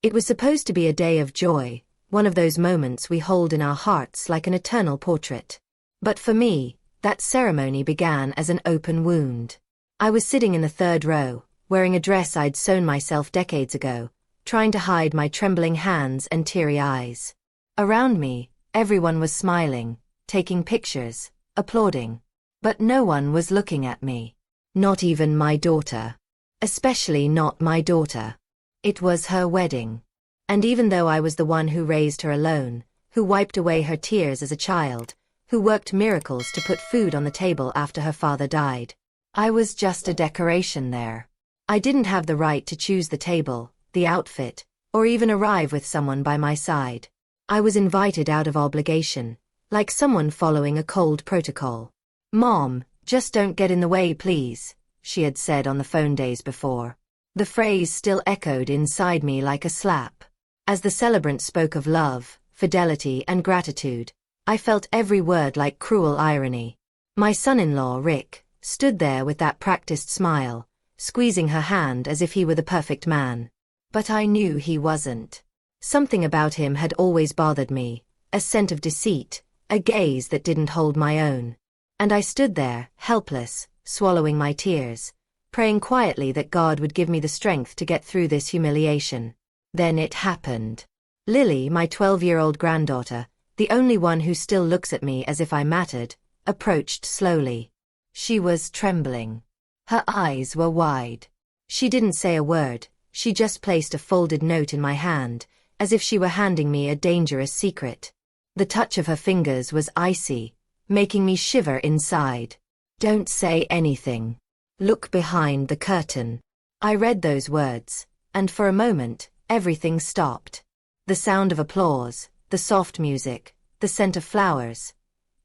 It was supposed to be a day of joy, one of those moments we hold in our hearts like an eternal portrait. But for me, that ceremony began as an open wound. I was sitting in the third row, wearing a dress I'd sewn myself decades ago, trying to hide my trembling hands and teary eyes. Around me, everyone was smiling, taking pictures, applauding. But no one was looking at me. Not even my daughter. Especially not my daughter. It was her wedding. And even though I was the one who raised her alone, who wiped away her tears as a child, who worked miracles to put food on the table after her father died, I was just a decoration there. I didn't have the right to choose the table, the outfit, or even arrive with someone by my side. I was invited out of obligation, like someone following a cold protocol. "Mom, just don't get in the way, please," she had said on the phone days before. The phrase still echoed inside me like a slap. As the celebrant spoke of love, fidelity, and gratitude, I felt every word like cruel irony. My son-in-law, Rick, stood there with that practiced smile, squeezing her hand as if he were the perfect man. But I knew he wasn't. Something about him had always bothered me, a scent of deceit, a gaze that didn't hold my own. And I stood there, helpless, swallowing my tears, praying quietly that God would give me the strength to get through this humiliation. Then it happened. Lily, my 12-year-old granddaughter, the only one who still looks at me as if I mattered, approached slowly. She was trembling. Her eyes were wide. She didn't say a word, she just placed a folded note in my hand, as if she were handing me a dangerous secret. The touch of her fingers was icy, making me shiver inside. "Don't say anything. Look behind the curtain." I read those words, and for a moment, everything stopped. The sound of applause, the soft music, the scent of flowers.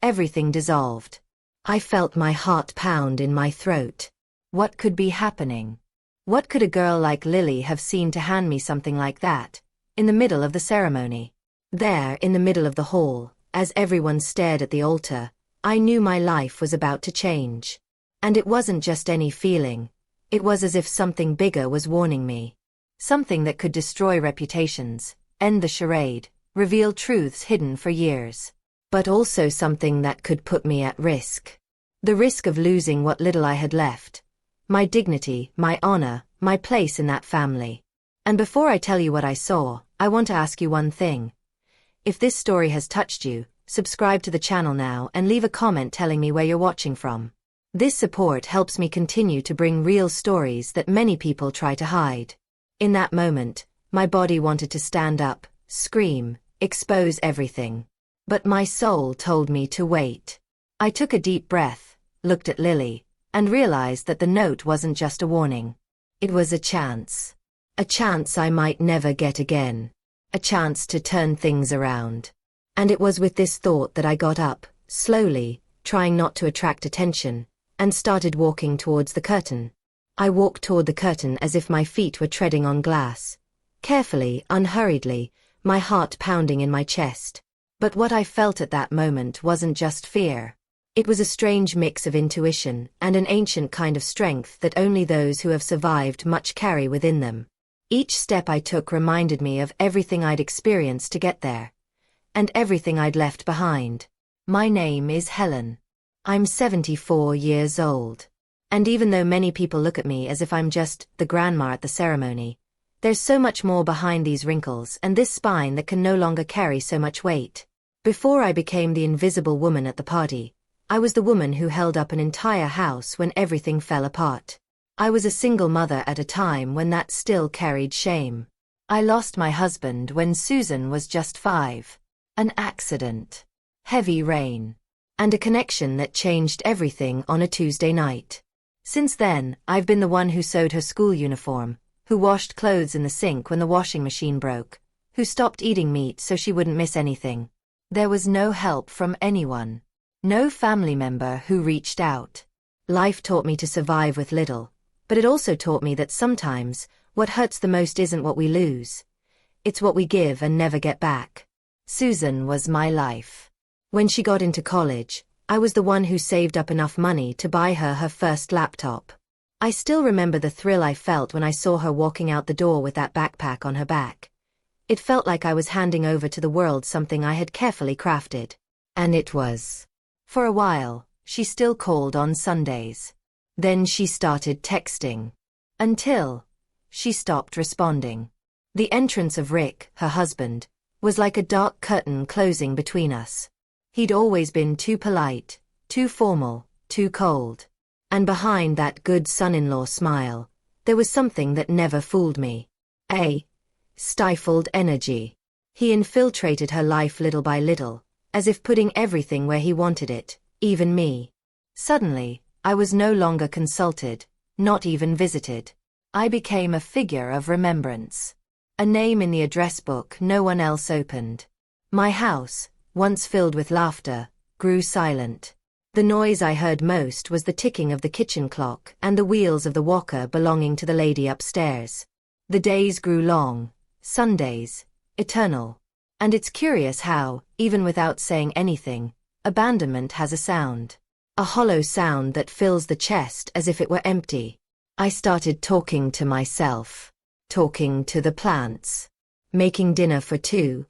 Everything dissolved. I felt my heart pound in my throat. What could be happening? What could a girl like Lily have seen to hand me something like that, in the middle of the ceremony? There, in the middle of the hall, as everyone stared at the altar, I knew my life was about to change. And it wasn't just any feeling. It was as if something bigger was warning me. Something that could destroy reputations, end the charade, reveal truths hidden for years. But also something that could put me at risk. The risk of losing what little I had left. My dignity, my honor, my place in that family. And before I tell you what I saw, I want to ask you one thing. If this story has touched you, subscribe to the channel now and leave a comment telling me where you're watching from. This support helps me continue to bring real stories that many people try to hide. In that moment, my body wanted to stand up, scream, expose everything. But my soul told me to wait. I took a deep breath, looked at Lily, and realized that the note wasn't just a warning. It was a chance. A chance I might never get again. A chance to turn things around. And it was with this thought that I got up, slowly, trying not to attract attention, and started walking towards the curtain. I walked toward the curtain as if my feet were treading on glass. Carefully, unhurriedly, my heart pounding in my chest. But what I felt at that moment wasn't just fear. It was a strange mix of intuition and an ancient kind of strength that only those who have survived much carry within them. Each step I took reminded me of everything I'd experienced to get there. And everything I'd left behind. My name is Helen. I'm 74 years old. And even though many people look at me as if I'm just the grandma at the ceremony, there's so much more behind these wrinkles and this spine that can no longer carry so much weight. Before I became the invisible woman at the party, I was the woman who held up an entire house when everything fell apart. I was a single mother at a time when that still carried shame. I lost my husband when Susan was just 5. An accident. Heavy rain. And a connection that changed everything on a Tuesday night. Since then, I've been the one who sewed her school uniform, who washed clothes in the sink when the washing machine broke, who stopped eating meat so she wouldn't miss anything. There was no help from anyone. No family member who reached out. Life taught me to survive with little, but it also taught me that sometimes, what hurts the most isn't what we lose. It's what we give and never get back. Susan was my life. When she got into college, I was the one who saved up enough money to buy her her first laptop. I still remember the thrill I felt when I saw her walking out the door with that backpack on her back. It felt like I was handing over to the world something I had carefully crafted. And it was. For a while, she still called on Sundays. Then she started texting. Until she stopped responding. The entrance of Rick, her husband, was like a dark curtain closing between us. He'd always been too polite, too formal, too cold. And behind that good son-in-law smile, there was something that never fooled me. A stifled energy. He infiltrated her life little by little, as if putting everything where he wanted it, even me. Suddenly, I was no longer consulted, not even visited. I became a figure of remembrance. A name in the address book no one else opened. My house, once filled with laughter, grew silent. The noise I heard most was the ticking of the kitchen clock and the wheels of the walker belonging to the lady upstairs. The days grew long, Sundays, eternal. And it's curious how, even without saying anything, abandonment has a sound. A hollow sound that fills the chest as if it were empty. I started talking to myself, talking to the plants, making dinner for two,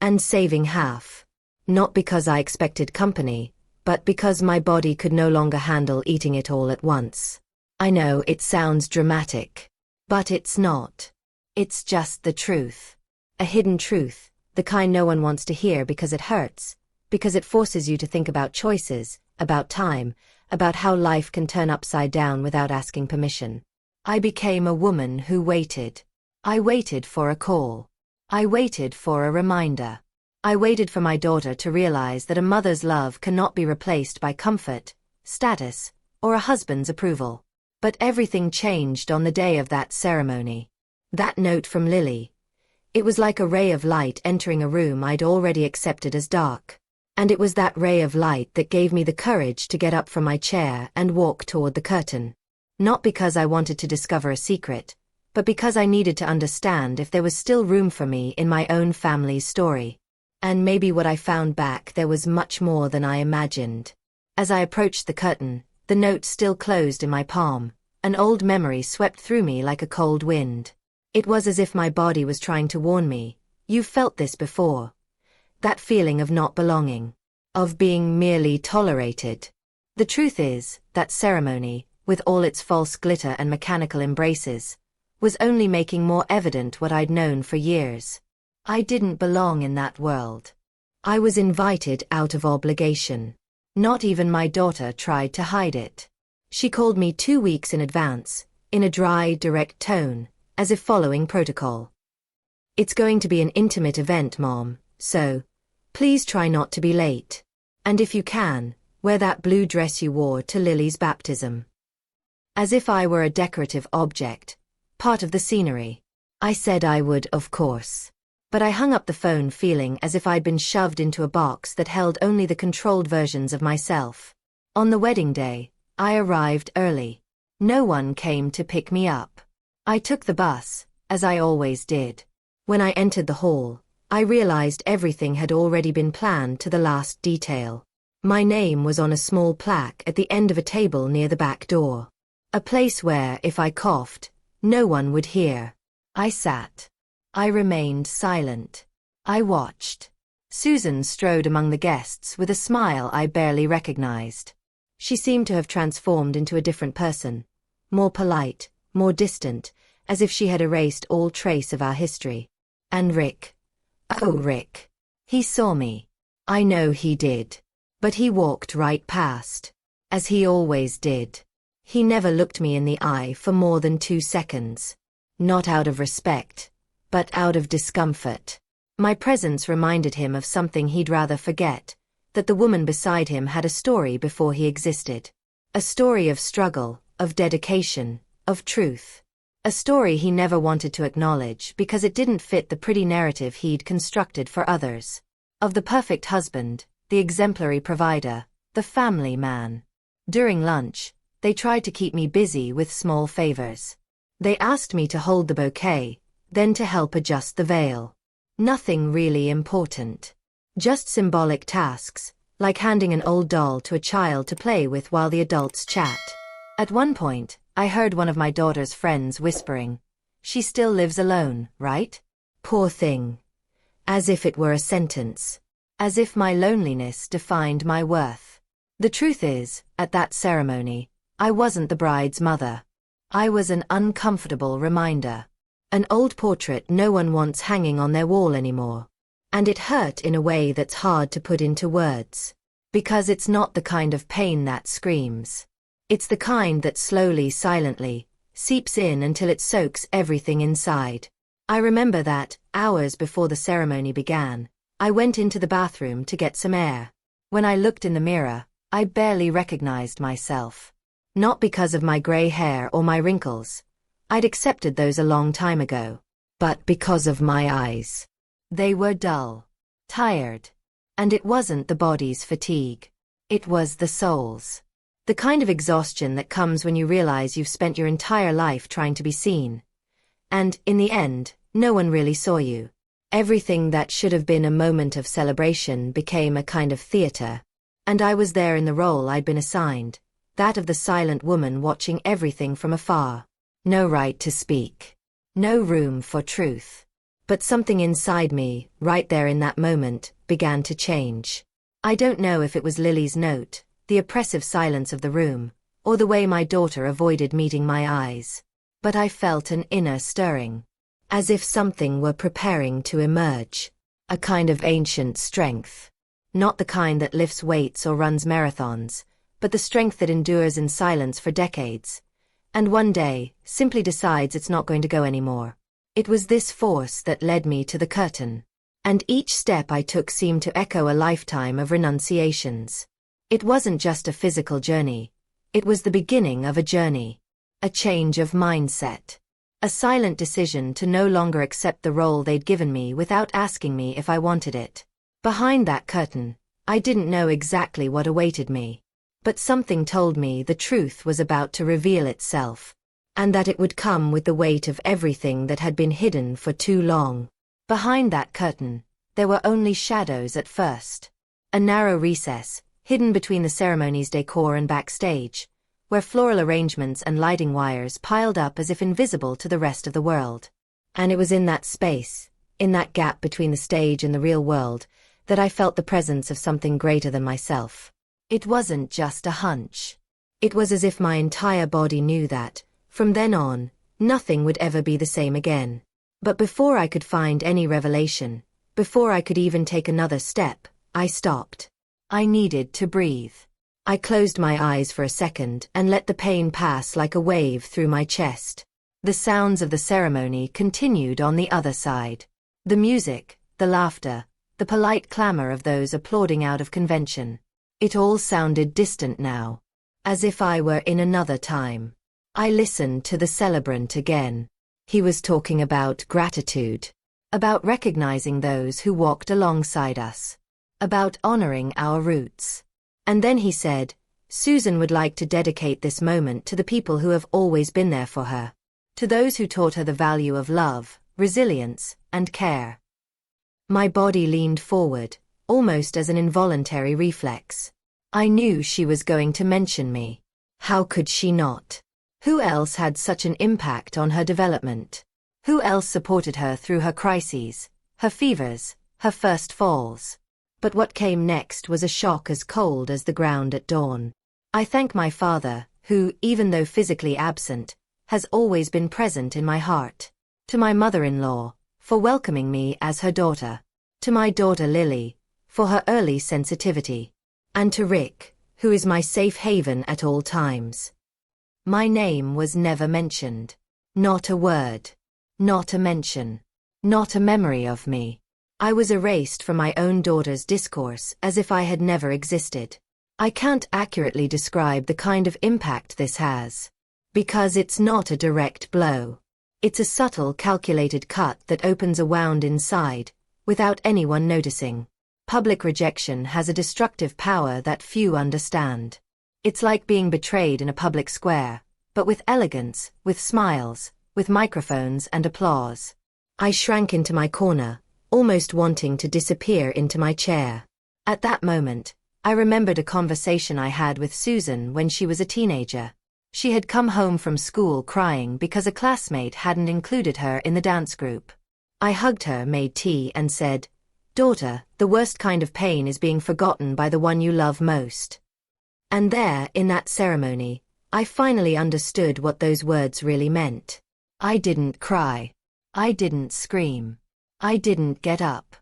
and saving half. Not because I expected company, but because my body could no longer handle eating it all at once. I know it sounds dramatic, but it's not. It's just the truth. A hidden truth, the kind no one wants to hear because it hurts, because it forces you to think about choices, about time, about how life can turn upside down without asking permission. I became a woman who waited. I waited for a call. I waited for a reminder. I waited for my daughter to realize that a mother's love cannot be replaced by comfort, status, or a husband's approval. But everything changed on the day of that ceremony. That note from Lily. It was like a ray of light entering a room I'd already accepted as dark. And it was that ray of light that gave me the courage to get up from my chair and walk toward the curtain. Not because I wanted to discover a secret, but because I needed to understand if there was still room for me in my own family's story. And maybe what I found back there was much more than I imagined. As I approached the curtain, the note still closed in my palm, an old memory swept through me like a cold wind. It was as if my body was trying to warn me, you've felt this before. That feeling of not belonging, of being merely tolerated. The truth is, that ceremony, with all its false glitter and mechanical embraces, was only making more evident what I'd known for years. I didn't belong in that world. I was invited out of obligation. Not even my daughter tried to hide it. She called me 2 weeks in advance, in a dry, direct tone, as if following protocol. It's going to be an intimate event, Mom, so please try not to be late. And if you can, wear that blue dress you wore to Lily's baptism. As if I were a decorative object, part of the scenery. I said I would, of course. But I hung up the phone feeling as if I'd been shoved into a box that held only the controlled versions of myself. On the wedding day, I arrived early. No one came to pick me up. I took the bus, as I always did. When I entered the hall, I realized everything had already been planned to the last detail. My name was on a small plaque at the end of a table near the back door. A place where, if I coughed, no one would hear. I sat. I remained silent. I watched. Susan strode among the guests with a smile I barely recognized. She seemed to have transformed into a different person, more polite, more distant, as if she had erased all trace of our history. And Rick. Oh, Rick. He saw me. I know he did. But he walked right past. As he always did. He never looked me in the eye for more than 2 seconds. Not out of respect, but out of discomfort. My presence reminded him of something he'd rather forget, that the woman beside him had a story before he existed. A story of struggle, of dedication, of truth. A story he never wanted to acknowledge because it didn't fit the pretty narrative he'd constructed for others. Of the perfect husband, the exemplary provider, the family man. During lunch, they tried to keep me busy with small favors. They asked me to hold the bouquet, then to help adjust the veil. Nothing really important. Just symbolic tasks, like handing an old doll to a child to play with while the adults chat. At one point, I heard one of my daughter's friends whispering, "She still lives alone, right?" Poor thing. As if it were a sentence. As if my loneliness defined my worth. The truth is, at that ceremony, I wasn't the bride's mother. I was an uncomfortable reminder. An old portrait no one wants hanging on their wall anymore. And it hurt in a way that's hard to put into words. Because it's not the kind of pain that screams. It's the kind that slowly, silently, seeps in until it soaks everything inside. I remember that, hours before the ceremony began, I went into the bathroom to get some air. When I looked in the mirror, I barely recognized myself. Not because of my gray hair or my wrinkles. I'd accepted those a long time ago. But because of my eyes. They were dull. Tired. And it wasn't the body's fatigue. It was the soul's. The kind of exhaustion that comes when you realize you've spent your entire life trying to be seen. And, in the end, no one really saw you. Everything that should have been a moment of celebration became a kind of theater. And I was there in the role I'd been assigned, that of the silent woman watching everything from afar. No right to speak. No room for truth. But something inside me, right there in that moment, began to change. I don't know if it was Lily's note, the oppressive silence of the room, or the way my daughter avoided meeting my eyes. But I felt an inner stirring. As if something were preparing to emerge. A kind of ancient strength. Not the kind that lifts weights or runs marathons, but the strength that endures in silence for decades. And one day, simply decides it's not going to go anymore. It was this force that led me to the curtain. And each step I took seemed to echo a lifetime of renunciations. It wasn't just a physical journey. It was the beginning of a journey. A change of mindset. A silent decision to no longer accept the role they'd given me without asking me if I wanted it. Behind that curtain, I didn't know exactly what awaited me. But something told me the truth was about to reveal itself. And that it would come with the weight of everything that had been hidden for too long. Behind that curtain, there were only shadows at first. A narrow recess, hidden between the ceremony's decor and backstage, where floral arrangements and lighting wires piled up as if invisible to the rest of the world. And it was in that space, in that gap between the stage and the real world, that I felt the presence of something greater than myself. It wasn't just a hunch. It was as if my entire body knew that, from then on, nothing would ever be the same again. But before I could find any revelation, before I could even take another step, I stopped. I needed to breathe. I closed my eyes for a second and let the pain pass like a wave through my chest. The sounds of the ceremony continued on the other side. The music, the laughter, the polite clamor of those applauding out of convention. It all sounded distant now. As if I were in another time. I listened to the celebrant again. He was talking about gratitude. About recognizing those who walked alongside us. About honoring our roots. And then he said, Susan would like to dedicate this moment to the people who have always been there for her. To those who taught her the value of love, resilience, and care. My body leaned forward, almost as an involuntary reflex. I knew she was going to mention me. How could she not? Who else had such an impact on her development? Who else supported her through her crises, her fevers, her first falls? But what came next was a shock as cold as the ground at dawn. I thank my father, who, even though physically absent, has always been present in my heart. To my mother-in-law, for welcoming me as her daughter. To my daughter Lily, for her early sensitivity. And to Rick, who is my safe haven at all times. My name was never mentioned. Not a word. Not a mention. Not a memory of me. I was erased from my own daughter's discourse as if I had never existed. I can't accurately describe the kind of impact this has. Because it's not a direct blow. It's a subtle, calculated cut that opens a wound inside, without anyone noticing. Public rejection has a destructive power that few understand. It's like being betrayed in a public square, but with elegance, with smiles, with microphones and applause. I shrank into my corner, almost wanting to disappear into my chair. At that moment, I remembered a conversation I had with Susan when she was a teenager. She had come home from school crying because a classmate hadn't included her in the dance group. I hugged her, made tea, and said, "Daughter, the worst kind of pain is being forgotten by the one you love most." And there, in that ceremony, I finally understood what those words really meant. I didn't cry. I didn't scream. I didn't get up.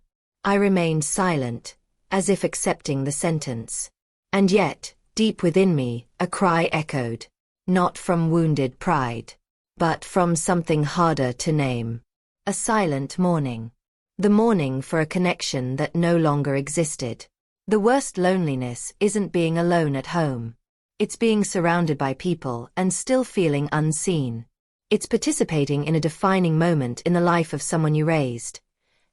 I remained silent, as if accepting the sentence. And yet, deep within me, a cry echoed. Not from wounded pride, but from something harder to name. A silent mourning. The mourning for a connection that no longer existed. The worst loneliness isn't being alone at home. It's being surrounded by people and still feeling unseen. It's participating in a defining moment in the life of someone you raised,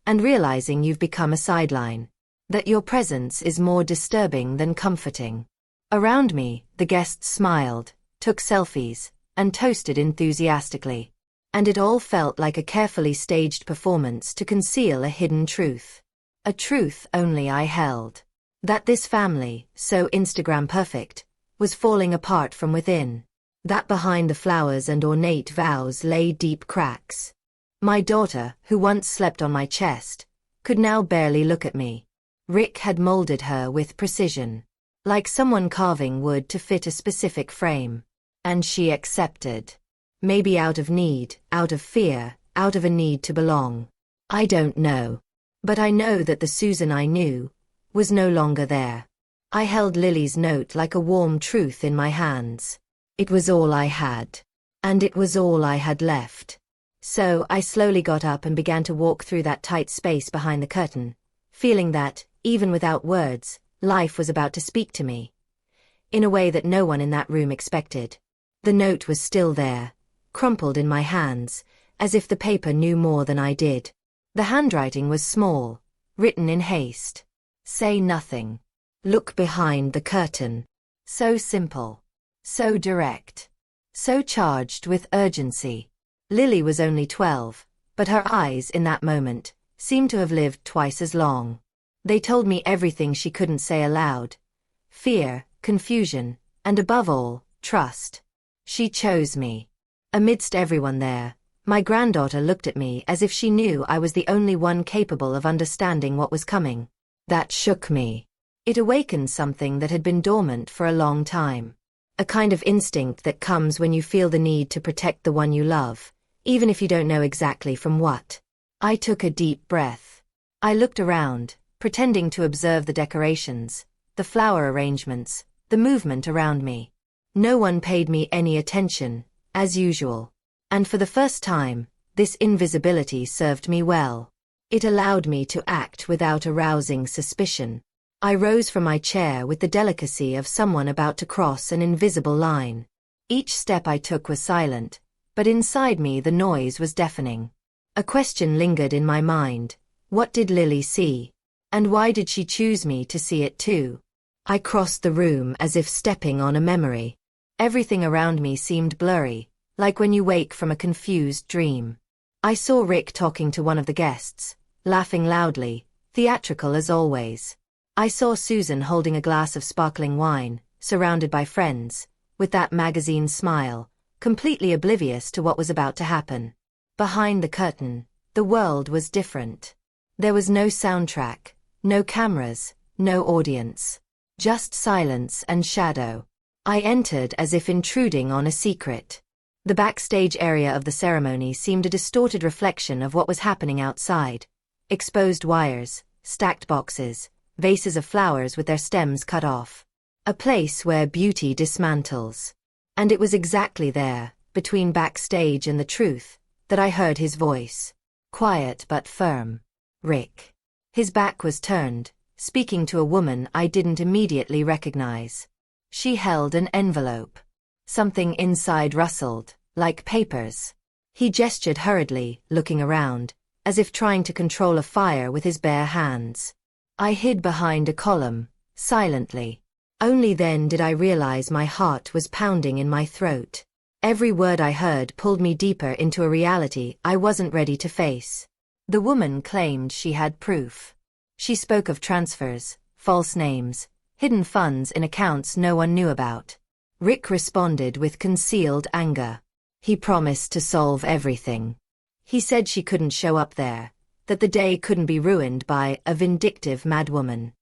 and realizing you've become a sideline. That your presence is more disturbing than comforting. Around me, the guests smiled, took selfies, and toasted enthusiastically. And it all felt like a carefully staged performance to conceal a hidden truth. A truth only I held. That this family, so Instagram perfect, was falling apart from within. That behind the flowers and ornate vows lay deep cracks. My daughter, who once slept on my chest, could now barely look at me. Rick had molded her with precision, like someone carving wood to fit a specific frame. And she accepted. Maybe out of need, out of fear, out of a need to belong. I don't know. But I know that the Susan I knew was no longer there. I held Lily's note like a warm truth in my hands. It was all I had. And it was all I had left. So I slowly got up and began to walk through that tight space behind the curtain, feeling that, even without words, life was about to speak to me. In a way that no one in that room expected. The note was still there, crumpled in my hands, as if the paper knew more than I did. The handwriting was small, written in haste. Say nothing. Look behind the curtain. So simple. So direct. So charged with urgency. Lily was only 12, but her eyes in that moment seemed to have lived twice as long. They told me everything she couldn't say aloud. Fear, confusion, and above all, trust. She chose me. Amidst everyone there, my granddaughter looked at me as if she knew I was the only one capable of understanding what was coming. That shook me. It awakened something that had been dormant for a long time. A kind of instinct that comes when you feel the need to protect the one you love, even if you don't know exactly from what. I took a deep breath. I looked around, pretending to observe the decorations, the flower arrangements, the movement around me. No one paid me any attention, as usual. And for the first time, this invisibility served me well. It allowed me to act without arousing suspicion. I rose from my chair with the delicacy of someone about to cross an invisible line. Each step I took was silent, but inside me the noise was deafening. A question lingered in my mind. What did Lily see? And why did she choose me to see it too? I crossed the room as if stepping on a memory. Everything around me seemed blurry, like when you wake from a confused dream. I saw Rick talking to one of the guests, laughing loudly, theatrical as always. I saw Susan holding a glass of sparkling wine, surrounded by friends, with that magazine smile, completely oblivious to what was about to happen. Behind the curtain, the world was different. There was no soundtrack, no cameras, no audience. Just silence and shadow. I entered as if intruding on a secret. The backstage area of the ceremony seemed a distorted reflection of what was happening outside. Exposed wires, stacked boxes, vases of flowers with their stems cut off. A place where beauty dismantles. And it was exactly there, between backstage and the truth, that I heard his voice. Quiet but firm. Rick. His back was turned, speaking to a woman I didn't immediately recognize. She held an envelope. Something inside rustled, like papers. He gestured hurriedly, looking around, as if trying to control a fire with his bare hands. I hid behind a column, silently. Only then did I realize my heart was pounding in my throat. Every word I heard pulled me deeper into a reality I wasn't ready to face. The woman claimed she had proof. She spoke of transfers, false names, hidden funds in accounts no one knew about. Rick responded with concealed anger. He promised to solve everything. He said she couldn't show up there, that the day couldn't be ruined by a vindictive madwoman.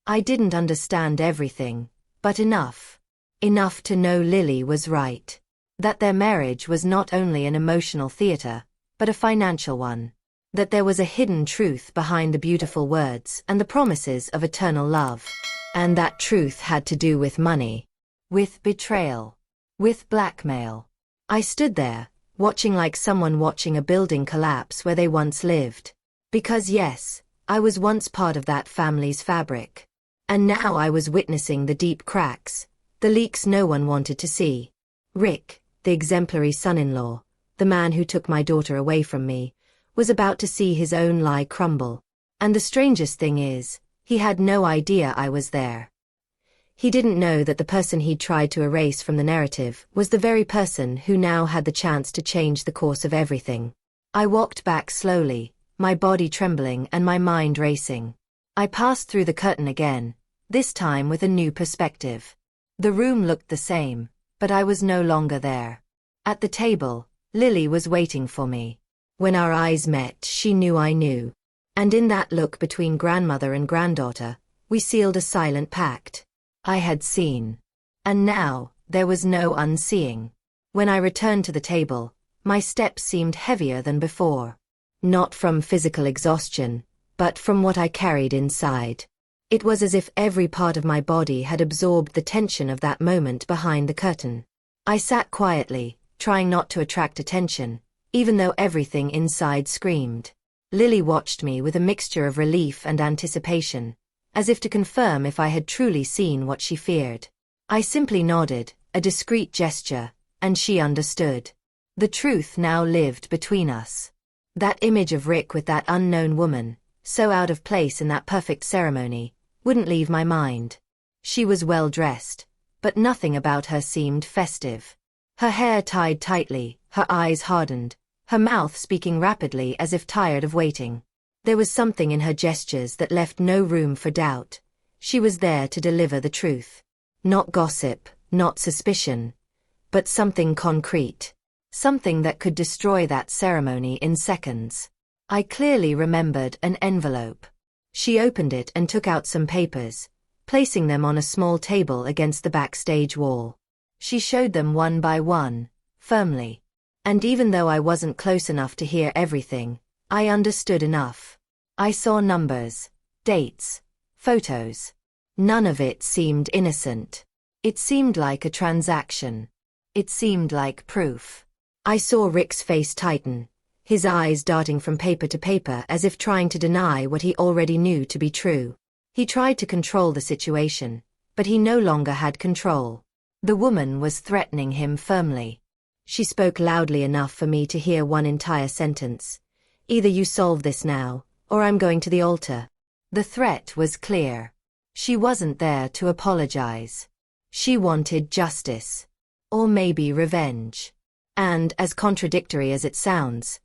I didn't understand everything, but enough. Enough to know Lily was right. That their marriage was not only an emotional theater, but a financial one. That there was a hidden truth behind the beautiful words and the promises of eternal love. And that truth had to do with money. With betrayal. With blackmail. I stood there, watching like someone watching a building collapse where they once lived. Because yes, I was once part of that family's fabric. And now I was witnessing the deep cracks, the leaks no one wanted to see. Rick, the exemplary son-in-law, the man who took my daughter away from me, was about to see his own lie crumble. And the strangest thing is, he had no idea I was there. He didn't know that the person he'd tried to erase from the narrative was the very person who now had the chance to change the course of everything. I walked back slowly, my body trembling and my mind racing. I passed through the curtain again, this time with a new perspective. The room looked the same, but I was no longer there. At the table, Lily was waiting for me. When our eyes met, she knew I knew. And in that look between grandmother and granddaughter, we sealed a silent pact. I had seen. And now, there was no unseeing. When I returned to the table, my steps seemed heavier than before. Not from physical exhaustion, but from what I carried inside. It was as if every part of my body had absorbed the tension of that moment behind the curtain. I sat quietly, trying not to attract attention, even though everything inside screamed. Lily watched me with a mixture of relief and anticipation, as if to confirm if I had truly seen what she feared. I simply nodded, a discreet gesture, and she understood. The truth now lived between us. That image of Rick with that unknown woman, so out of place in that perfect ceremony, wouldn't leave my mind. She was well dressed, but nothing about her seemed festive. Her hair tied tightly, her eyes hardened, her mouth speaking rapidly as if tired of waiting. There was something in her gestures that left no room for doubt. She was there to deliver the truth. Not gossip, not suspicion, but something concrete. Something that could destroy that ceremony in seconds. I clearly remembered an envelope. She opened it and took out some papers, placing them on a small table against the backstage wall. She showed them one by one, firmly. And even though I wasn't close enough to hear everything, I understood enough. I saw numbers, dates, photos. None of it seemed innocent. It seemed like a transaction. It seemed like proof. I saw Rick's face tighten, his eyes darting from paper to paper as if trying to deny what he already knew to be true. He tried to control the situation, but he no longer had control. The woman was threatening him firmly. She spoke loudly enough for me to hear one entire sentence. Either you solve this now, or I'm going to the altar. The threat was clear. She wasn't there to apologize. She wanted justice. Or maybe revenge. And, as contradictory as it sounds,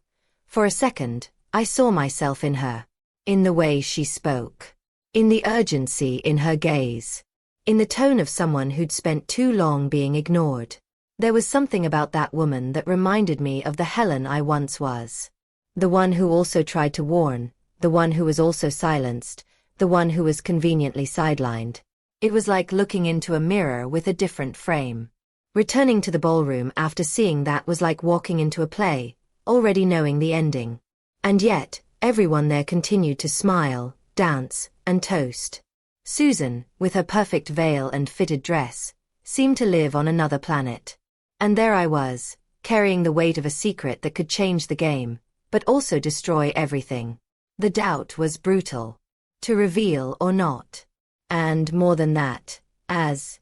for a second, I saw myself in her. In the way she spoke. In the urgency in her gaze. In the tone of someone who'd spent too long being ignored. There was something about that woman that reminded me of the Helen I once was. The one who also tried to warn, the one who was also silenced, the one who was conveniently sidelined. It was like looking into a mirror with a different frame. Returning to the ballroom after seeing that was like walking into a play, already knowing the ending. And yet, everyone there continued to smile, dance, and toast. Susan, with her perfect veil and fitted dress, seemed to live on another planet. And there I was, carrying the weight of a secret that could change the game, but also destroy everything. The doubt was brutal. To reveal or not. And more than that, as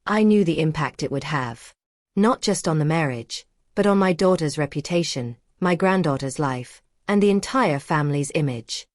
I knew the impact it would have. Not just on the marriage, but on my daughter's reputation, my granddaughter's life, and the entire family's image.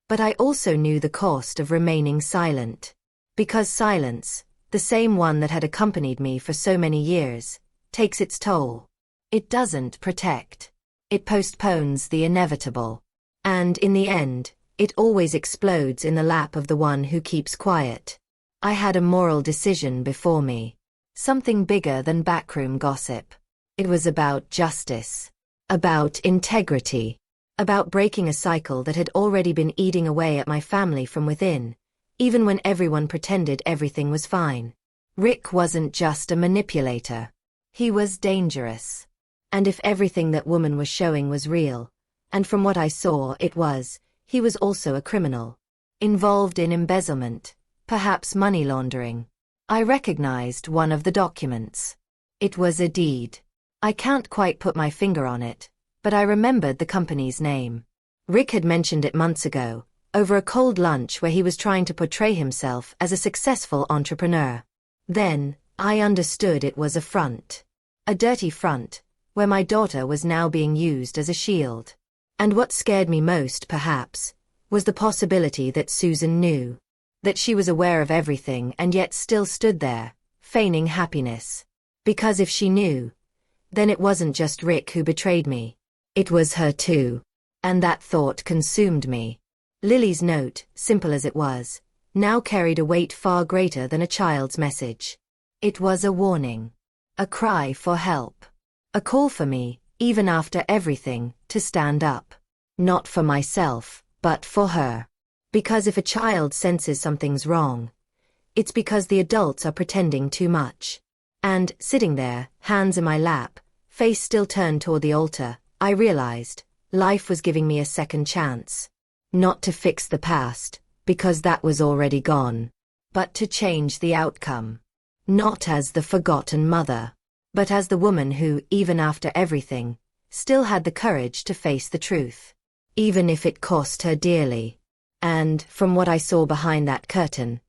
But I also knew the cost of remaining silent. Because silence, the same one that had accompanied me for so many years, takes its toll. It doesn't protect. It postpones the inevitable. And in the end, it always explodes in the lap of the one who keeps quiet. I had a moral decision before me. Something bigger than backroom gossip. It was about justice. About integrity. About breaking a cycle that had already been eating away at my family from within, even when everyone pretended everything was fine. Rick wasn't just a manipulator. He was dangerous. And if everything that woman was showing was real, and from what I saw it was, he was also a criminal. Involved in embezzlement, perhaps money laundering. I recognized one of the documents. It was a deed. I can't quite put my finger on it, but I remembered the company's name. Rick had mentioned it months ago, over a cold lunch where he was trying to portray himself as a successful entrepreneur. Then, I understood it was a front. A dirty front, where my daughter was now being used as a shield. And what scared me most, perhaps, was the possibility that Susan knew. That she was aware of everything and yet still stood there, feigning happiness. Because if she knew, then it wasn't just Rick who betrayed me. It was her too. And that thought consumed me. Lily's note, simple as it was, now carried a weight far greater than a child's message. It was a warning. A cry for help. A call for me, even after everything, to stand up. Not for myself, but for her. Because if a child senses something's wrong, it's because the adults are pretending too much. And, sitting there, hands in my lap, face still turned toward the altar, I realized, life was giving me a second chance. Not to fix the past, because that was already gone. But to change the outcome. Not as the forgotten mother, but as the woman who, even after everything, still had the courage to face the truth. Even if it cost her dearly. And, from what I saw behind that curtain,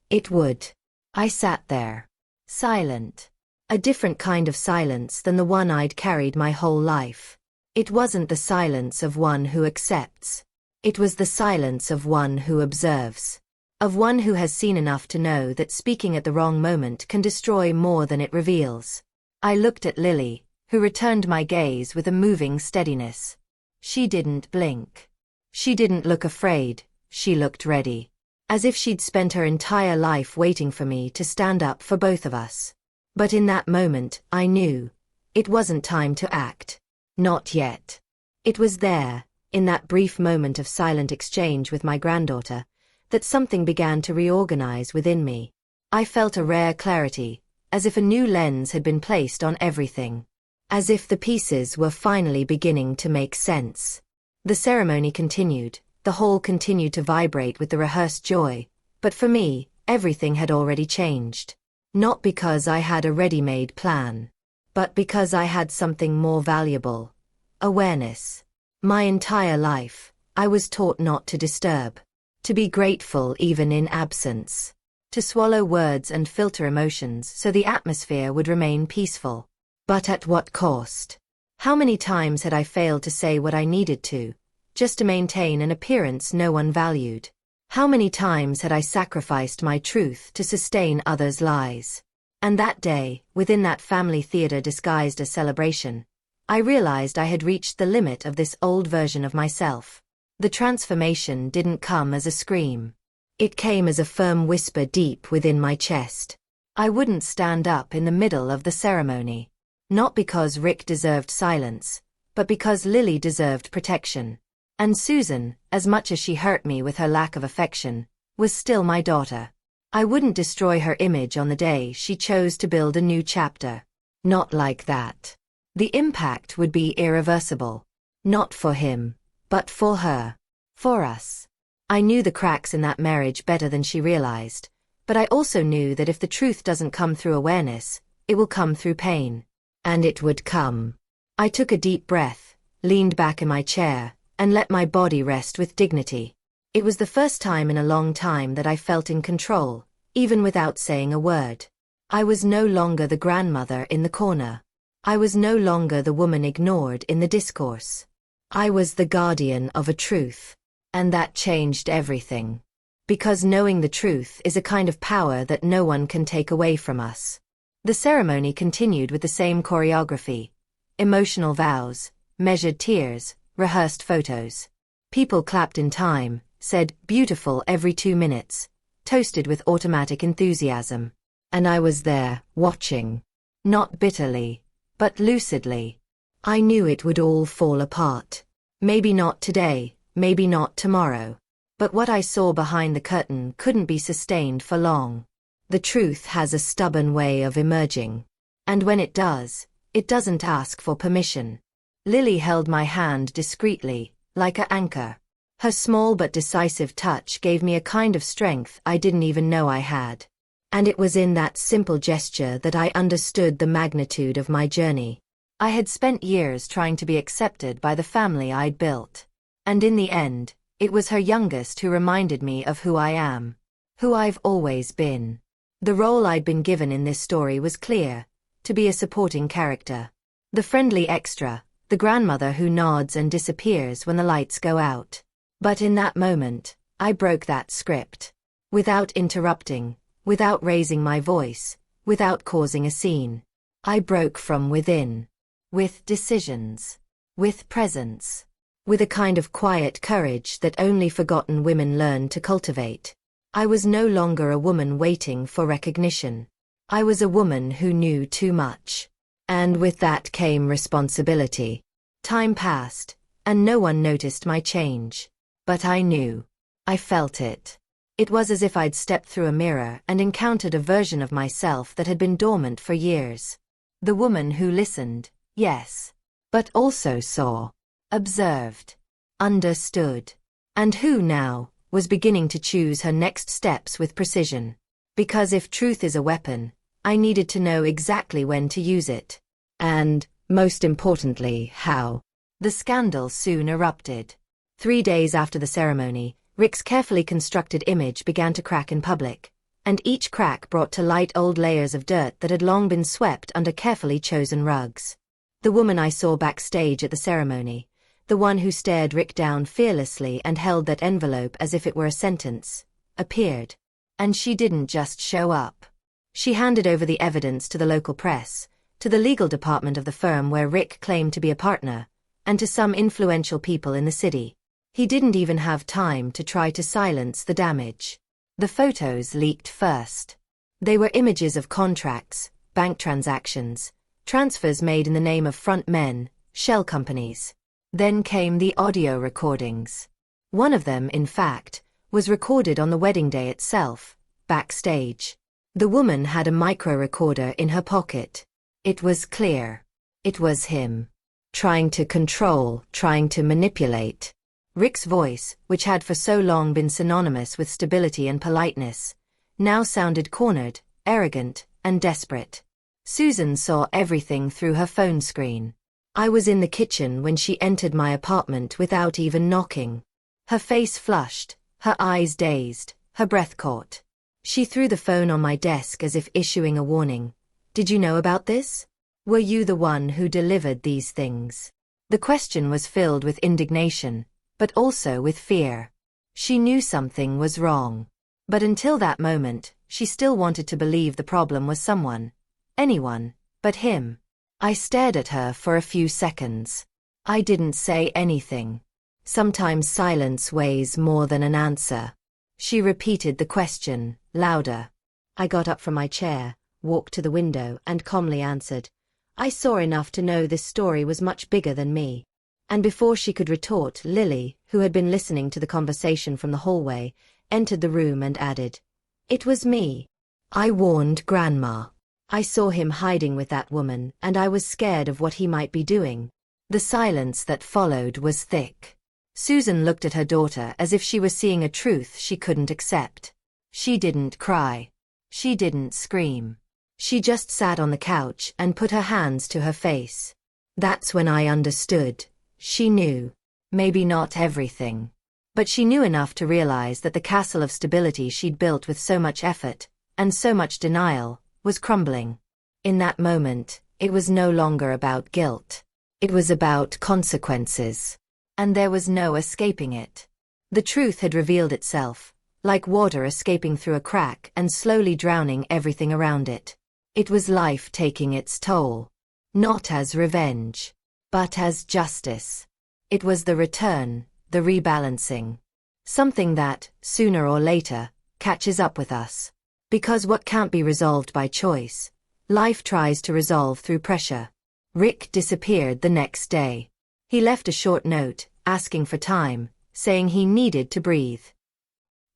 it would. I sat there. Silent. A different kind of silence than the one I'd carried my whole life. It wasn't the silence of one who accepts. It was the silence of one who observes. Of one who has seen enough to know that speaking at the wrong moment can destroy more than it reveals. I looked at Lily, who returned my gaze with a moving steadiness. She didn't blink. She didn't look afraid, she looked ready. As if she'd spent her entire life waiting for me to stand up for both of us. But in that moment, I knew. It wasn't time to act. Not yet. It was there, in that brief moment of silent exchange with my granddaughter, that something began to reorganize within me. I felt a rare clarity, as if a new lens had been placed on everything. As if the pieces were finally beginning to make sense. The ceremony continued, the hall continued to vibrate with the rehearsed joy, but for me, everything had already changed. Not because I had a ready-made plan, but because I had something more valuable. Awareness. My entire life, I was taught not to disturb. To be grateful even in absence. To swallow words and filter emotions so the atmosphere would remain peaceful. But at what cost? How many times had I failed to say what I needed to, just to maintain an appearance no one valued? How many times had I sacrificed my truth to sustain others' lies? And that day, within that family theater disguised as celebration, I realized I had reached the limit of this old version of myself. The transformation didn't come as a scream. It came as a firm whisper deep within my chest. I wouldn't stand up in the middle of the ceremony. Not because Rick deserved silence, but because Lily deserved protection. And Susan, as much as she hurt me with her lack of affection, was still my daughter. I wouldn't destroy her image on the day she chose to build a new chapter. Not like that. The impact would be irreversible. Not for him, but for her. For us. I knew the cracks in that marriage better than she realized, but I also knew that if the truth doesn't come through awareness, it will come through pain. And it would come. I took a deep breath, leaned back in my chair, and let my body rest with dignity. It was the first time in a long time that I felt in control, even without saying a word. I was no longer the grandmother in the corner. I was no longer the woman ignored in the discourse. I was the guardian of a truth. And that changed everything. Because knowing the truth is a kind of power that no one can take away from us. The ceremony continued with the same choreography. Emotional vows, measured tears, rehearsed photos. People clapped in time, said beautiful every 2 minutes, toasted with automatic enthusiasm. And I was there, watching. Not bitterly, but lucidly. I knew it would all fall apart. Maybe not today, maybe not tomorrow. But what I saw behind the curtain couldn't be sustained for long. The truth has a stubborn way of emerging. And when it does, it doesn't ask for permission. Lily held my hand discreetly, like an anchor. Her small but decisive touch gave me a kind of strength I didn't even know I had. And it was in that simple gesture that I understood the magnitude of my journey. I had spent years trying to be accepted by the family I'd built. And in the end, it was her youngest who reminded me of who I am. Who I've always been. The role I'd been given in this story was clear. To be a supporting character. The friendly extra, the grandmother who nods and disappears when the lights go out. But in that moment, I broke that script. Without interrupting, without raising my voice, without causing a scene. I broke from within. With decisions. With presence. With a kind of quiet courage that only forgotten women learn to cultivate. I was no longer a woman waiting for recognition. I was a woman who knew too much. And with that came responsibility. Time passed, and no one noticed my change. But I knew. I felt it. It was as if I'd stepped through a mirror and encountered a version of myself that had been dormant for years. The woman who listened, yes. But also saw. Observed. Understood. And who now was beginning to choose her next steps with precision. Because if truth is a weapon, I needed to know exactly when to use it. And, most importantly, how. The scandal soon erupted. 3 days after the ceremony, Rick's carefully constructed image began to crack in public, and each crack brought to light old layers of dirt that had long been swept under carefully chosen rugs. The woman I saw backstage at the ceremony, the one who stared Rick down fearlessly and held that envelope as if it were a sentence, appeared. And she didn't just show up. She handed over the evidence to the local press, to the legal department of the firm where Rick claimed to be a partner, and to some influential people in the city. He didn't even have time to try to silence the damage. The photos leaked first. They were images of contracts, bank transactions, transfers made in the name of front men, shell companies. Then came the audio recordings. One of them, in fact, was recorded on the wedding day itself, backstage. The woman had a micro-recorder in her pocket. It was clear. It was him. Trying to control, trying to manipulate. Rick's voice, which had for so long been synonymous with stability and politeness, now sounded cornered, arrogant, and desperate. Susan saw everything through her phone screen. I was in the kitchen when she entered my apartment without even knocking. Her face flushed, her eyes dazed, her breath caught. She threw the phone on my desk as if issuing a warning. Did you know about this? Were you the one who delivered these things? The question was filled with indignation, but also with fear. She knew something was wrong. But until that moment, she still wanted to believe the problem was someone. Anyone, but him. I stared at her for a few seconds. I didn't say anything. Sometimes silence weighs more than an answer. She repeated the question, louder. I got up from my chair, walked to the window, and calmly answered. I saw enough to know this story was much bigger than me. And before she could retort, Lily, who had been listening to the conversation from the hallway, entered the room and added, It was me. I warned Grandma. I saw him hiding with that woman, and I was scared of what he might be doing. The silence that followed was thick. Susan looked at her daughter as if she were seeing a truth she couldn't accept. She didn't cry. She didn't scream. She just sat on the couch and put her hands to her face. That's when I understood. She knew. Maybe not everything. But she knew enough to realize that the castle of stability she'd built with so much effort, and so much denial, was crumbling. In that moment, it was no longer about guilt. It was about consequences. And there was no escaping it. The truth had revealed itself, like water escaping through a crack and slowly drowning everything around it. It was life taking its toll. Not as revenge, but as justice. It was the return, the rebalancing. Something that, sooner or later, catches up with us. Because what can't be resolved by choice, life tries to resolve through pressure. Rick disappeared the next day. He left a short note, asking for time, saying he needed to breathe.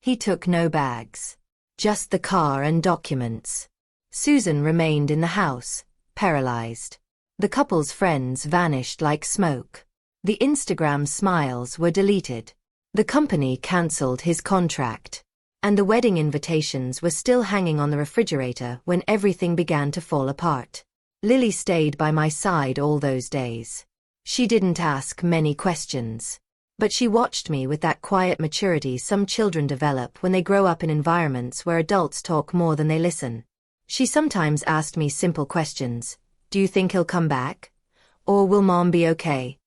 He took no bags. Just the car and documents. Susan remained in the house, paralyzed. The couple's friends vanished like smoke. The Instagram smiles were deleted. The company cancelled his contract. And the wedding invitations were still hanging on the refrigerator when everything began to fall apart. Lily stayed by my side all those days. She didn't ask many questions. But she watched me with that quiet maturity some children develop when they grow up in environments where adults talk more than they listen. She sometimes asked me simple questions. Do you think he'll come back? Or will Mom be okay?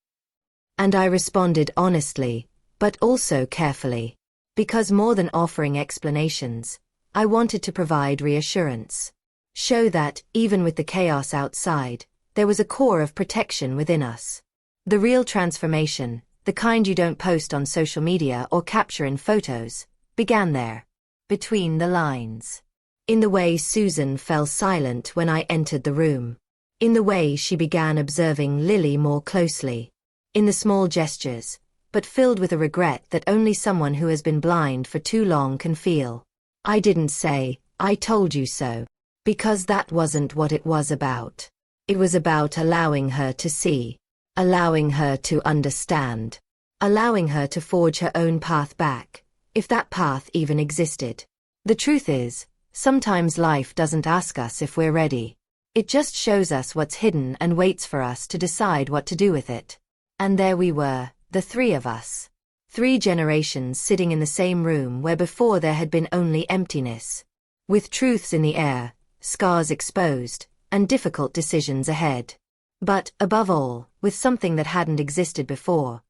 And I responded honestly, but also carefully. Because more than offering explanations, I wanted to provide reassurance. Show that, even with the chaos outside, there was a core of protection within us. The real transformation, the kind you don't post on social media or capture in photos, began there. Between the lines. In the way Susan fell silent when I entered the room. In the way she began observing Lily more closely. In the small gestures, but filled with a regret that only someone who has been blind for too long can feel. I didn't say, I told you so. Because that wasn't what it was about. It was about allowing her to see. Allowing her to understand. Allowing her to forge her own path back, if that path even existed. The truth is, sometimes life doesn't ask us if we're ready. It just shows us what's hidden and waits for us to decide what to do with it. And there we were, the three of us. 3 generations sitting in the same room where before there had been only emptiness. With truths in the air, scars exposed, and difficult decisions ahead. But, above all, with something that hadn't existed before.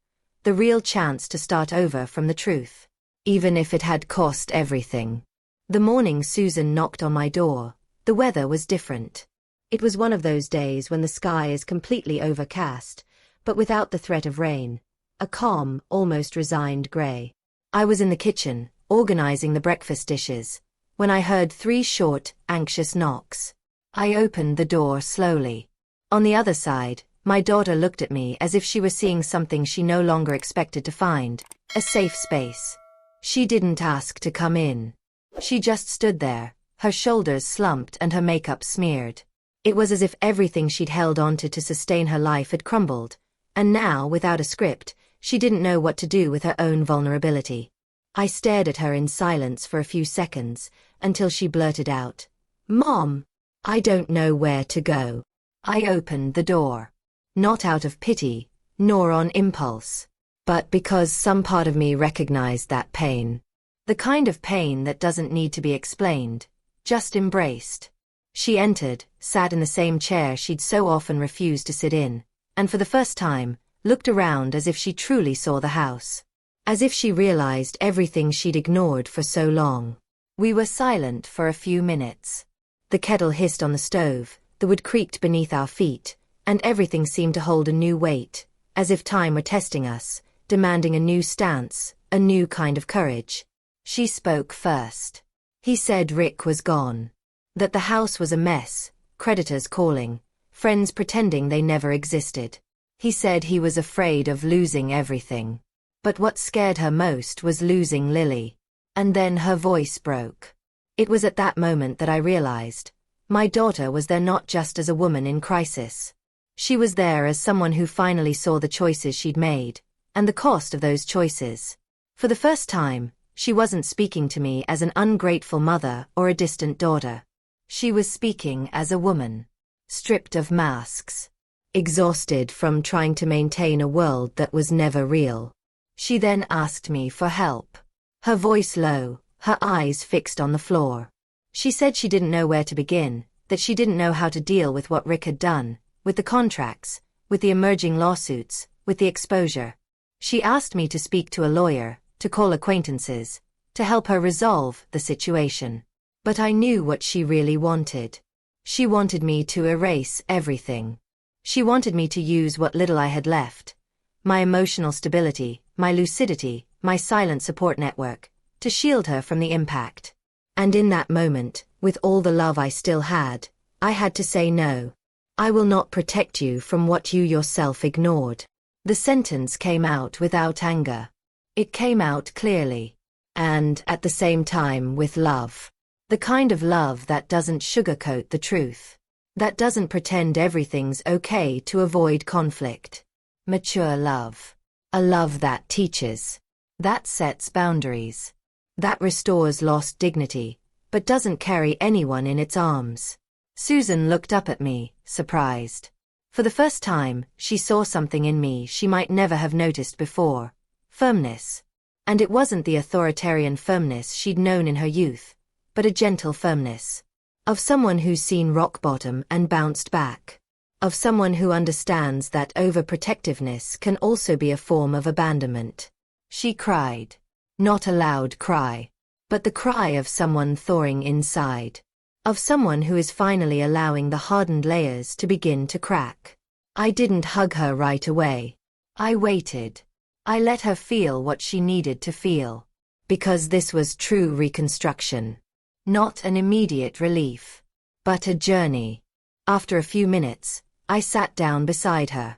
The real chance to start over from the truth. Even if it had cost everything. The morning Susan knocked on my door, the weather was different. It was one of those days when the sky is completely overcast, but without the threat of rain. A calm, almost resigned grey. I was in the kitchen, organizing the breakfast dishes, when I heard 3 short, anxious knocks. I opened the door slowly. On the other side, my daughter looked at me as if she were seeing something she no longer expected to find. A safe space. She didn't ask to come in. She just stood there, her shoulders slumped and her makeup smeared. It was as if everything she'd held onto to sustain her life had crumbled, and now, without a script, she didn't know what to do with her own vulnerability. I stared at her in silence for a few seconds, until she blurted out, "Mom, I don't know where to go." I opened the door. Not out of pity, nor on impulse, but because some part of me recognized that pain. The kind of pain that doesn't need to be explained, just embraced. She entered, sat in the same chair she'd so often refused to sit in, and for the first time, looked around as if she truly saw the house. As if she realized everything she'd ignored for so long. We were silent for a few minutes. The kettle hissed on the stove, the wood creaked beneath our feet, and everything seemed to hold a new weight, as if time were testing us, demanding a new stance, a new kind of courage. She spoke first. He said Rick was gone. That the house was a mess, creditors calling, friends pretending they never existed. He said he was afraid of losing everything. But what scared her most was losing Lily. And then her voice broke. It was at that moment that I realized. My daughter was there not just as a woman in crisis. She was there as someone who finally saw the choices she'd made, and the cost of those choices. For the first time, she wasn't speaking to me as an ungrateful mother or a distant daughter. She was speaking as a woman. Stripped of masks. Exhausted from trying to maintain a world that was never real. She then asked me for help. Her voice low, her eyes fixed on the floor. She said she didn't know where to begin, that she didn't know how to deal with what Rick had done, with the contracts, with the emerging lawsuits, with the exposure. She asked me to speak to a lawyer, to call acquaintances, to help her resolve the situation. But I knew what she really wanted. She wanted me to erase everything. She wanted me to use what little I had left. My emotional stability, my lucidity, my silent support network, to shield her from the impact. And in that moment, with all the love I still had, I had to say no. I will not protect you from what you yourself ignored. The sentence came out without anger. It came out clearly. And, at the same time, with love. The kind of love that doesn't sugarcoat the truth. That doesn't pretend everything's okay to avoid conflict. Mature love. A love that teaches. That sets boundaries. That restores lost dignity, but doesn't carry anyone in its arms. Susan looked up at me, surprised. For the first time, she saw something in me she might never have noticed before. Firmness. And it wasn't the authoritarian firmness she'd known in her youth, but a gentle firmness. Of someone who's seen rock bottom and bounced back. Of someone who understands that overprotectiveness can also be a form of abandonment. She cried. Not a loud cry, but the cry of someone thawing inside. Of someone who is finally allowing the hardened layers to begin to crack. I didn't hug her right away. I waited. I let her feel what she needed to feel. Because this was true reconstruction. Not an immediate relief, but a journey. After a few minutes, I sat down beside her.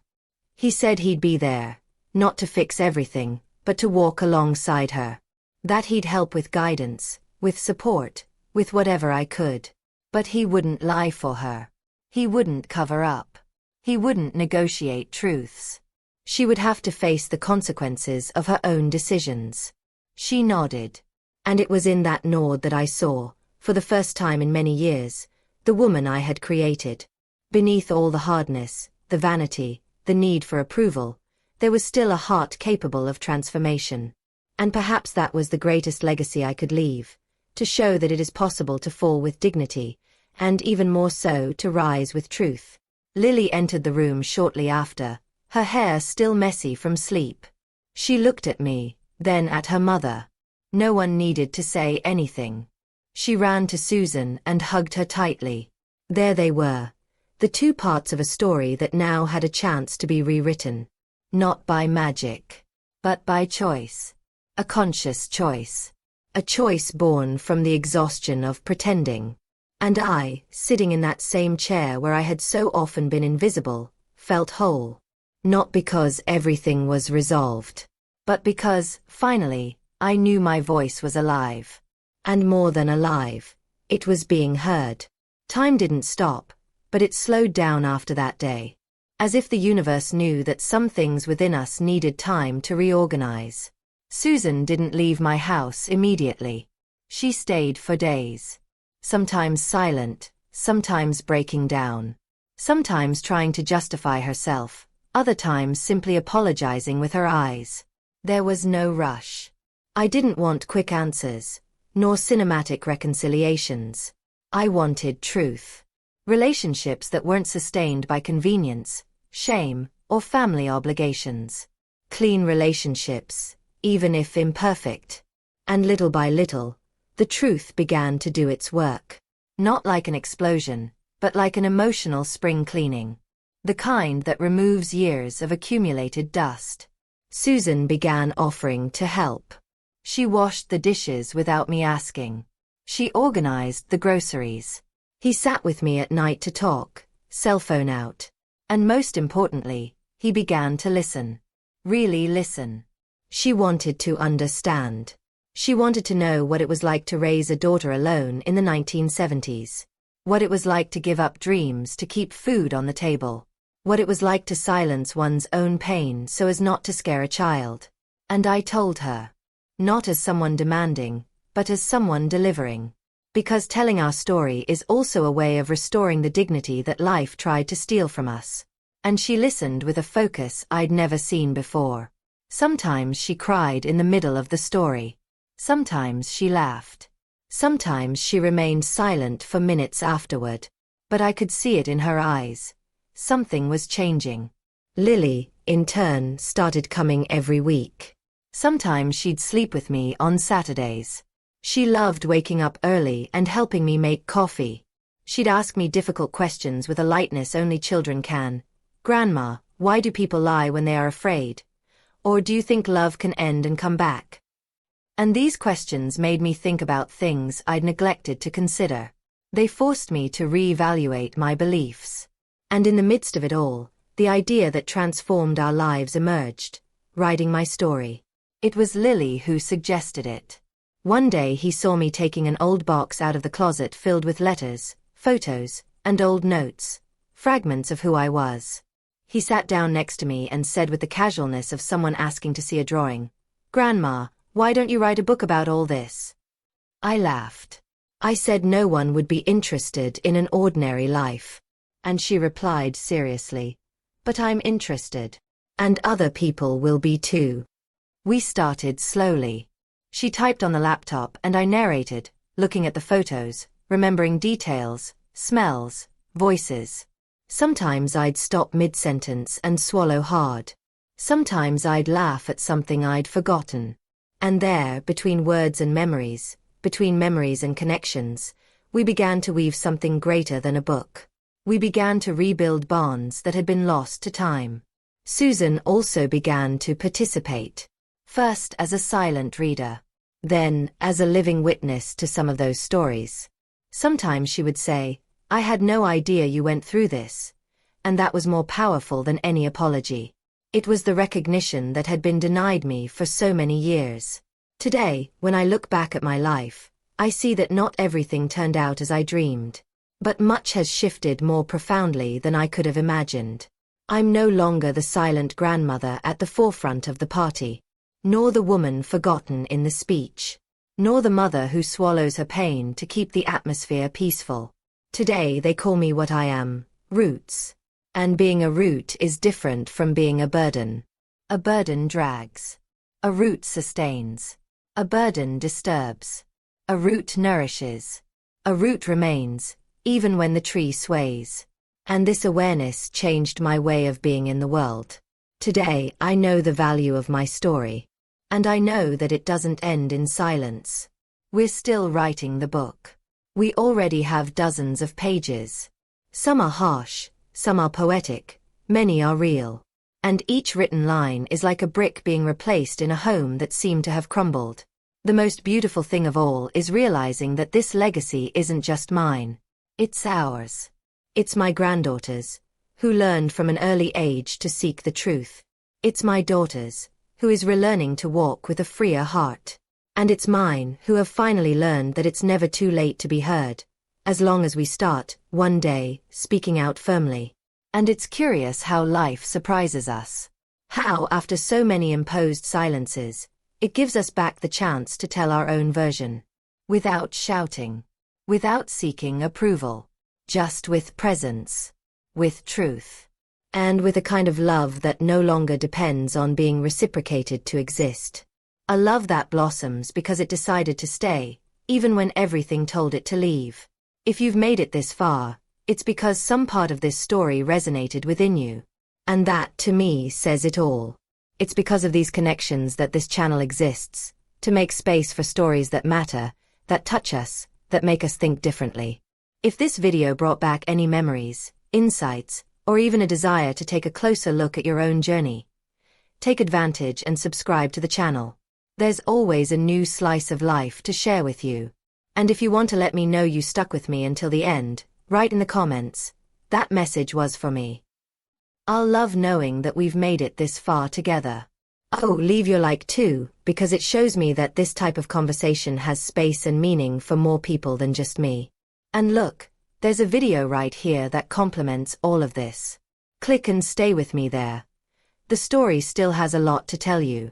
He said he'd be there, not to fix everything, but to walk alongside her. That he'd help with guidance, with support, with whatever I could. But he wouldn't lie for her. He wouldn't cover up. He wouldn't negotiate truths. She would have to face the consequences of her own decisions. She nodded. And it was in that nod that I saw, for the first time in many years, the woman I had created. Beneath all the hardness, the vanity, the need for approval, there was still a heart capable of transformation. And perhaps that was the greatest legacy I could leave, to show that it is possible to fall with dignity, and even more so to rise with truth. Lily entered the room shortly after, her hair still messy from sleep. She looked at me, then at her mother. No one needed to say anything. She ran to Susan and hugged her tightly. There they were, the two parts of a story that now had a chance to be rewritten. Not by magic, but by choice. A conscious choice. A choice born from the exhaustion of pretending. And I, sitting in that same chair where I had so often been invisible, felt whole. Not because everything was resolved, but because, finally, I knew my voice was alive. And more than alive, it was being heard. Time didn't stop, but it slowed down after that day. As if the universe knew that some things within us needed time to reorganize. Susan didn't leave my house immediately. She stayed for days. Sometimes silent, sometimes breaking down. Sometimes trying to justify herself, other times simply apologizing with her eyes. There was no rush. I didn't want quick answers, nor cinematic reconciliations. I wanted truth. Relationships that weren't sustained by convenience, shame, or family obligations. Clean relationships, even if imperfect. And little by little, the truth began to do its work. Not like an explosion, but like an emotional spring cleaning. The kind that removes years of accumulated dust. Susan began offering to help. She washed the dishes without me asking. She organized the groceries. He sat with me at night to talk, cell phone out. And most importantly, he began to listen. Really listen. She wanted to understand. She wanted to know what it was like to raise a daughter alone in the 1970s. What it was like to give up dreams to keep food on the table. What it was like to silence one's own pain so as not to scare a child. And I told her. Not as someone demanding, but as someone delivering. Because telling our story is also a way of restoring the dignity that life tried to steal from us. And she listened with a focus I'd never seen before. Sometimes she cried in the middle of the story. Sometimes she laughed. Sometimes she remained silent for minutes afterward. But I could see it in her eyes. Something was changing. Lily, in turn, started coming every week. Sometimes she'd sleep with me on Saturdays. She loved waking up early and helping me make coffee. She'd ask me difficult questions with a lightness only children can. Grandma, why do people lie when they are afraid? Or do you think love can end and come back? And these questions made me think about things I'd neglected to consider. They forced me to reevaluate my beliefs. And in the midst of it all, The idea that transformed our lives emerged, writing my story. It was Lily who suggested it. One day he saw me taking an old box out of the closet filled with letters, photos, and old notes, fragments of who I was. He sat down next to me and said with the casualness of someone asking to see a drawing, "Grandma, why don't you write a book about all this?" I laughed. I said no one would be interested in an ordinary life. And she replied seriously, "But I'm interested. And other people will be too." We started slowly. She typed on the laptop and I narrated, looking at the photos, remembering details, smells, voices. Sometimes I'd stop mid-sentence and swallow hard. Sometimes I'd laugh at something I'd forgotten. And there, between words and memories, between memories and connections, we began to weave something greater than a book. We began to rebuild bonds that had been lost to time. Susan also began to participate. First as a silent reader. Then as a living witness to some of those stories. Sometimes she would say, "I had no idea you went through this." And that was more powerful than any apology. It was the recognition that had been denied me for so many years. Today, when I look back at my life, I see that not everything turned out as I dreamed. But much has shifted more profoundly than I could have imagined. I'm no longer the silent grandmother at the forefront of the party, nor the woman forgotten in the speech, nor the mother who swallows her pain to keep the atmosphere peaceful. Today they call me what I am, roots. And being a root is different from being a burden. A burden drags. A root sustains. A burden disturbs. A root nourishes. A root remains, even when the tree sways. And this awareness changed my way of being in the world. Today I know the value of my story. And I know that it doesn't end in silence. We're still writing the book. We already have dozens of pages. Some are harsh, some are poetic, many are real. And each written line is like a brick being replaced in a home that seemed to have crumbled. The most beautiful thing of all is realizing that this legacy isn't just mine. It's ours. It's my granddaughter's, who learned from an early age to seek the truth. It's my daughter's, who is relearning to walk with a freer heart. And it's mine, who have finally learned that it's never too late to be heard, as long as we start, one day, speaking out firmly. And it's curious how life surprises us. How, after so many imposed silences, it gives us back the chance to tell our own version. Without shouting. Without seeking approval. Just with presence. With truth. And with a kind of love that no longer depends on being reciprocated to exist. A love that blossoms because it decided to stay, even when everything told it to leave. If you've made it this far, it's because some part of this story resonated within you. And that, to me, says it all. It's because of these connections that this channel exists, to make space for stories that matter, that touch us, that make us think differently. If this video brought back any memories, insights, or even a desire to take a closer look at your own journey, take advantage and subscribe to the channel. There's always a new slice of life to share with you. And if you want to let me know you stuck with me until the end, write in the comments, "That message was for me." I'll love knowing that we've made it this far together. Oh, leave your like too, because it shows me that this type of conversation has space and meaning for more people than just me. And look, there's a video right here that complements all of this. Click and stay with me there. The story still has a lot to tell you.